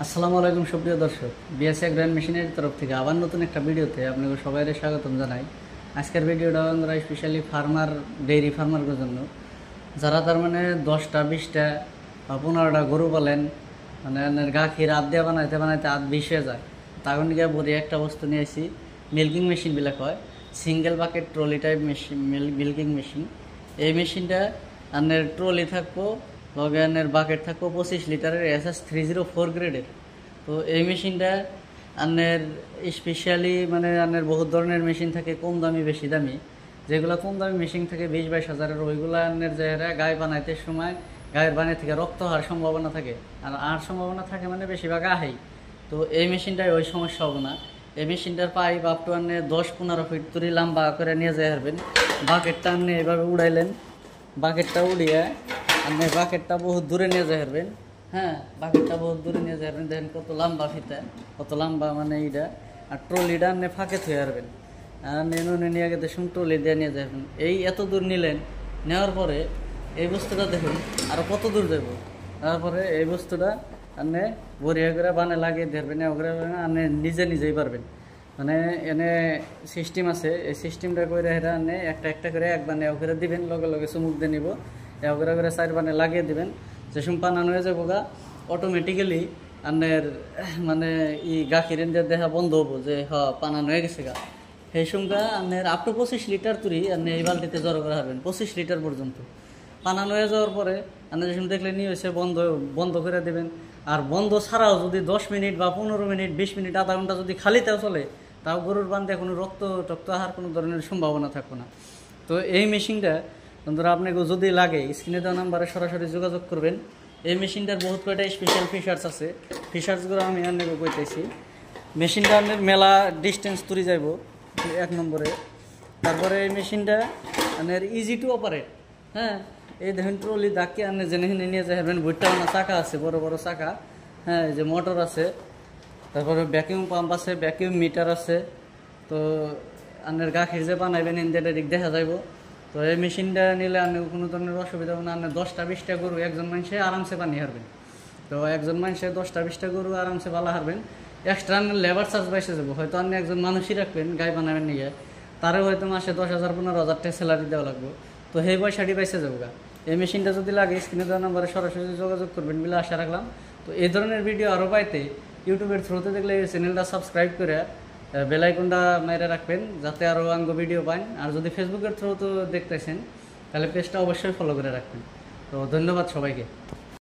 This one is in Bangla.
আসসালামু আলাইকুম সুপ্রিয় দর্শক, বিএসএ গ্র্যান্ড মেশিনের তরফ থেকে আবার নতুন একটা ভিডিওতে আপনাকে সবাইকে স্বাগতম জানাই। আজকের ভিডিওটা আমরা স্পেশালি ডেইরি ফার্মারদের জন্য, যারা তার মানে 10টা 20টা বা 15টা গরু পালেন, মানে গা ক্ষীর আধ দিয়ে বানাইতে বানাইতে আধ বিষ হয়ে যায়। তখন গিয়ে বড়ি একটা বস্তু নিয়ে আসি, মিল্কিং মেশিন বিলাক হয়, single bucket trolley type machine, milking machine. এই মেশিনটা আপনার ট্রলি থাকবো, লগে আপনার বাকেট থাকবো 25 লিটারের SS304 গ্রেডের। তো এই মেশিনটা আপনার স্পেশালি মানে আপনার বহুত ধরনের মেশিন থাকে, কম দামি বেশি দামি। যেগুলো কম দামি মেশিন থাকে 20-22 হাজারের, ওইগুলো আপনার যারা গায়ে বানাইতে সময় গায়ের বানিয়ে থেকে রক্ত হওয়ার সম্ভাবনা থাকে, আর সম্ভাবনা থাকে মানে বেশিরভাগ আহেই। তো এই মেশিনটায় ওই সমস্যা হবে না। এই মেশিনটার পাইপ আপ টু আপনি 10-15 ফিট তুরি লম্বা করে নিয়ে যেতে পারবেন। বাকেটটা আপনি এভাবে উড়াইলেন, বাকেটটা উড়িয়ে আপনি বাকেটটা বহুত দূরে নিয়ে যেতে পারবেন। হ্যাঁ, বাকেটটা বহুত দূরে নিয়ে যাবেন। দেখেন কত লম্বা ফিতা, কত লম্বা মানে এইটা। আর ট্রলিটা আপনি ফাঁকে থুয়ে পারবেন, আর নেনে নিয়ে গেতে শুন ট্রলি দিয়ে নিয়ে যাবেন। এই এত দূর নিলেন, নেওয়ার পরে এই বস্তুটা দেখুন আরও কত দূর যাবো। তারপরে এই বস্তুটা আপনি বড়িয়া করে বানে লাগিয়ে ধরবেন, ওগুলো আপনি নিজে নিজেই পারবেন। মানে এনে সিস্টেম আছে, এই সিস্টেমটা করে এটা আপনি একটা একটা করে এক বানে ওগুলো দিবেন, লগে লগে চুমুক দিয়ে নিব, ওগুলো করে 4 বানে লাগিয়ে দিবেন। যে সময় পানানো হয়ে যাবো গা, অটোমেটিক্যালি আপনার মানে গাখির দেখা বন্ধ হবো যে পানানো হয়ে গেছে গা। সেই সময় আপনার আপ টু 25 লিটার তুরি আপনি এই বালতিতে জড়ো করা হবেন, 25 লিটার পর্যন্ত। পানানো হয়ে যাওয়ার পরে আপনি যে সময় দেখলে নিয়ে হয়েছে বন্ধ বন্ধ করে দেবেন। আর বন্ধ ছাড়াও যদি 10 মিনিট বা 15 মিনিট 20 মিনিট আধা ঘন্টা যদি খালিতেও চলে, তাও গরুর বান্ধে কোনো টক্ত আহার কোনো ধরনের সম্ভাবনা থাকবে না। তো এই মেশিনটা বন্ধুরা আপনাকে যদি লাগে, স্ক্রিনে দেওয়া নাম্বারে সরাসরি যোগাযোগ করবেন। এই মেশিনটার বহুত কয়টা স্পেশাল ফিচার্স আছে, ফিচার্সগুলো আমি আপনাকে কইতেছি। মেশিনটা আপনার মেলা ডিস্টেন্স তুলে যাব 1 নম্বরে। তারপরে এই মেশিনটা আপনার ইজি টু অপারেট। হ্যাঁ, এই দেখেন ট্রলি দাঁড়িয়ে আপনি জেনে নিয়ে যাবেন। ভুট্টা বানা চাকা আছে, বড় বড় চাকা। হ্যাঁ, এই যে মোটর আছে, তারপরে ভ্যাকিউম পাম্প আছে, ভ্যাকিউম মিটার আছে। তো আপনার গাখির যে বানাইবেন ইন্ডিয়াটা দিক দেখা যাইব। তো এই মেশিনটা নিলে আপনি কোনো ধরনের অসুবিধা হবে না। আপনি 10টা 20টা গরু একজন মানুষে আরামসে বানিয়ে হারবেন। তো একজন মানুষে 10টা 20টা গরু আরামসে বালা হারবেন। এক্সট্রা আপনার লেবার চার্জ বাইসে যাবো। হয়তো আপনি একজন মানুষই রাখবেন গাই বানাবেন নিয়ে, তারও হয়তো মাসে 10,000-15,000 টাকা স্যালারি দেওয়া লাগবে। তো সেই পয়সাটি বাইসে যাবো গা। এই মেশিনটা যদি লাগে, স্ক্রিনে দেওয়া নাম্বারে সরাসরি যোগাযোগ করবেন বলে আশা রাখলাম। তো এই ধরনের ভিডিও আরও পাইতে ইউটিউবের থ্রুতে দেখলে এই চ্যানেলটা সাবস্ক্রাইব করে বেল আইকনটা মেরে রাখবেন, যাতে আরও আঙ্গ ভিডিও পান। আর যদি ফেসবুকের থ্রুতে দেখতেছেন, তাহলে পেজটা অবশ্যই ফলো করে রাখবেন। তো ধন্যবাদ সবাইকে।